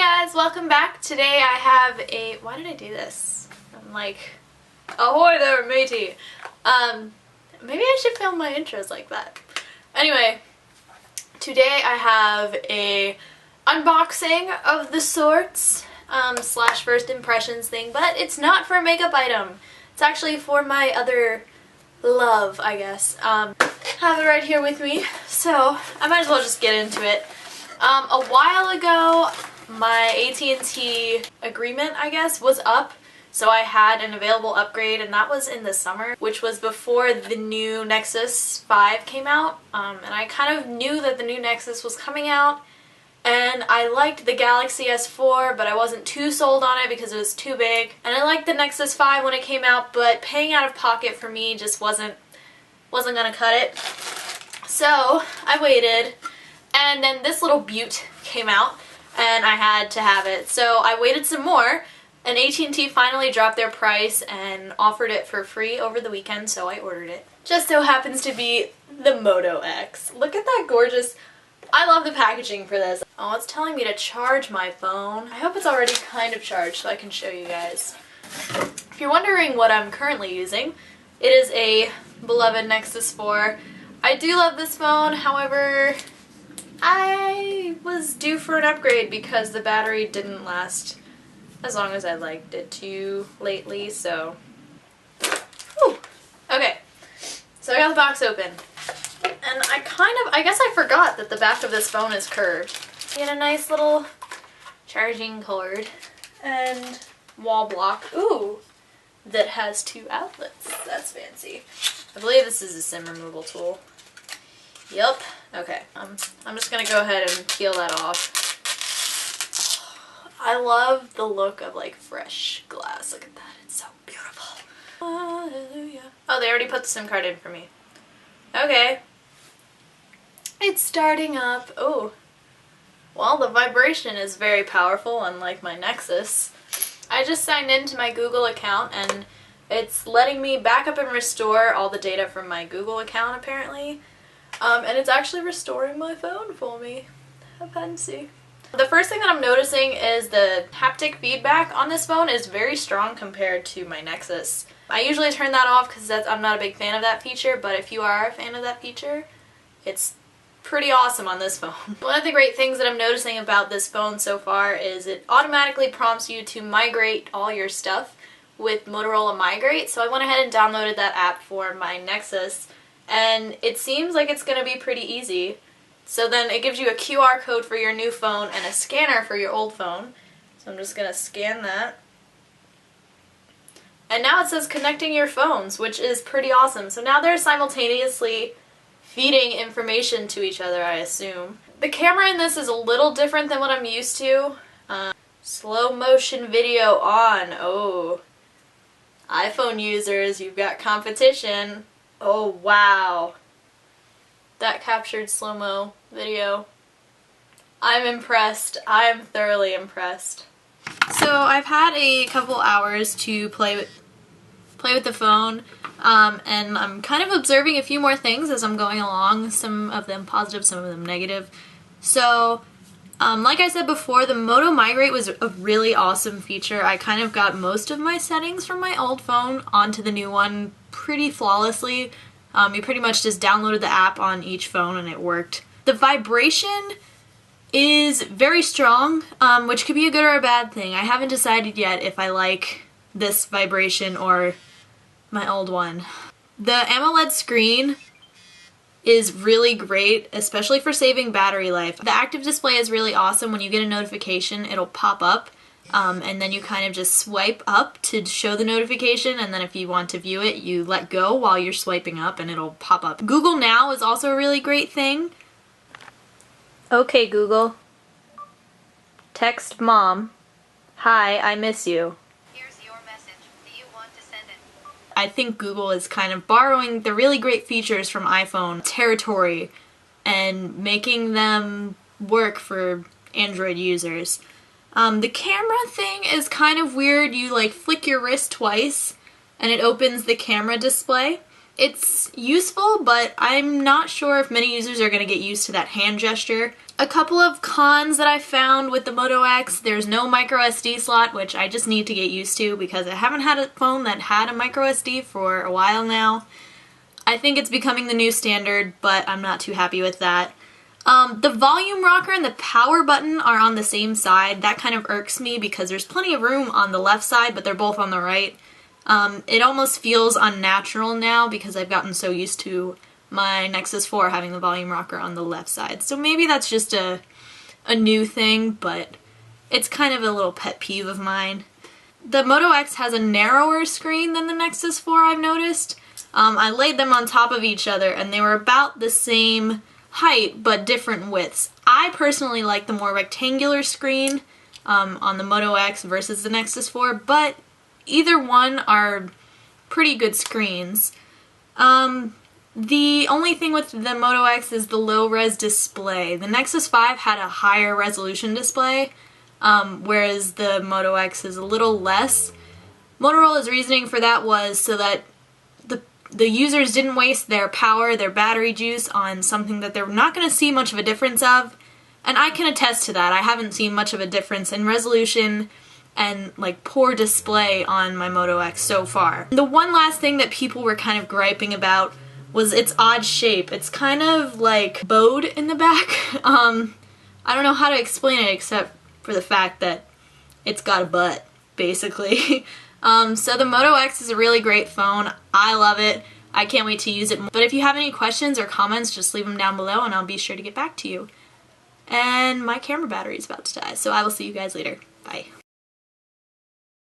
guys, welcome back. Today I have a... Why did I do this? I'm like, ahoy there, matey. Maybe I should film my intros like that. Anyway, today I have a unboxing of the sorts, slash first impressions thing, but it's not for a makeup item. It's actually for my other love, I guess. I have it right here with me, so I might as well just get into it. A while ago, my AT&T agreement, I guess, was up, so I had an available upgrade, and that was in the summer, which was before the new Nexus 5 came out, and I kind of knew that the new Nexus was coming out, and I liked the Galaxy S4, but I wasn't too sold on it because it was too big, and I liked the Nexus 5 when it came out, but paying out of pocket for me just wasn't gonna cut it. So I waited, and then this little beaut came out, and I had to have it. So I waited some more, and AT&T finally dropped their price and offered it for free over the weekend, so I ordered it. Just so happens to be the Moto X. Look at that gorgeous... I love the packaging for this. Oh, it's telling me to charge my phone. I hope it's already kind of charged so I can show you guys. If you're wondering what I'm currently using, it is a beloved Nexus 4. I do love this phone, however, I was due for an upgrade because the battery didn't last as long as I'd liked it to lately, so... Whew. Okay, so I got the box open. And I guess I forgot that the back of this phone is curved. You get a nice little charging cord and wall block. Ooh, that has 2 outlets. That's fancy. I believe this is a SIM removal tool. Yup. Okay. I'm just gonna go ahead and peel that off. I love the look of like fresh glass. Look at that. It's so beautiful. Hallelujah. Oh, they already put the SIM card in for me. Okay. It's starting up. Oh. Well, the vibration is very powerful, unlike my Nexus. I just signed into my Google account, and it's letting me back up and restore all the data from my Google account, apparently. And it's actually restoring my phone for me. How fancy. The first thing that I'm noticing is the haptic feedback on this phone is very strong compared to my Nexus. I usually turn that off because I'm not a big fan of that feature, but if you are a fan of that feature, it's pretty awesome on this phone. One of the great things that I'm noticing about this phone so far is it automatically prompts you to migrate all your stuff with Motorola Migrate, so I went ahead and downloaded that app for my Nexus, and it seems like it's going to be pretty easy. So then it gives you a QR code for your new phone and a scanner for your old phone. So I'm just going to scan that. And now it says connecting your phones, which is pretty awesome. So now they're simultaneously feeding information to each other, I assume. The camera in this is a little different than what I'm used to. Slow motion video on. Oh. iPhone users, you've got competition. Oh, wow. That captured slow-mo video. I'm impressed. I'm thoroughly impressed. So I've had a couple hours to play with the phone, and I'm kind of observing a few more things as I'm going along, some of them positive, some of them negative. So, like I said before, the Moto Migrate was a really awesome feature. I kind of got most of my settings from my old phone onto the new one pretty flawlessly. You pretty much just downloaded the app on each phone and it worked. The vibration is very strong, which could be a good or a bad thing. I haven't decided yet if I like this vibration or my old one. The AMOLED screen is really great, especially for saving battery life. The active display is really awesome. When you get a notification, it'll pop up, and then you kind of just swipe up to show the notification, and then if you want to view it, you let go while you're swiping up and it'll pop up. Google Now is also a really great thing. Okay, Google. Text Mom. Hi, I miss you. Here's your message. Do you want to send it? I think Google is kind of borrowing the really great features from iPhone territory and making them work for Android users. The camera thing is kind of weird. You like flick your wrist twice and it opens the camera display. It's useful, but I'm not sure if many users are going to get used to that hand gesture. A couple of cons that I found with the Moto X: there's no micro SD slot, which I just need to get used to because I haven't had a phone that had a micro SD for a while now. I think it's becoming the new standard, but I'm not too happy with that. The volume rocker and the power button are on the same side. That kind of irks me because there's plenty of room on the left side, but they're both on the right. It almost feels unnatural now because I've gotten so used to my Nexus 4 having the volume rocker on the left side. So maybe that's just a new thing, but it's kind of a little pet peeve of mine. The Moto X has a narrower screen than the Nexus 4, I've noticed. I laid them on top of each other and they were about the same height but different widths. I personally like the more rectangular screen on the Moto X versus the Nexus 4, but either one are pretty good screens. The only thing with the Moto X is the low-res display. The Nexus 5 had a higher resolution display, whereas the Moto X is a little less. Motorola's reasoning for that was so that the users didn't waste their power, their battery juice, on something that they're not going to see much of a difference of. And I can attest to that. I haven't seen much of a difference in resolution and like poor display on my Moto X so far. The one last thing that people were kind of griping about was its odd shape. It's kind of like bowed in the back. I don't know how to explain it except for the fact that it's got a butt, basically. So the Moto X is a really great phone. I love it. I can't wait to use it. But if you have any questions or comments, just leave them down below and I'll be sure to get back to you. And my camera battery is about to die, so I will see you guys later. Bye.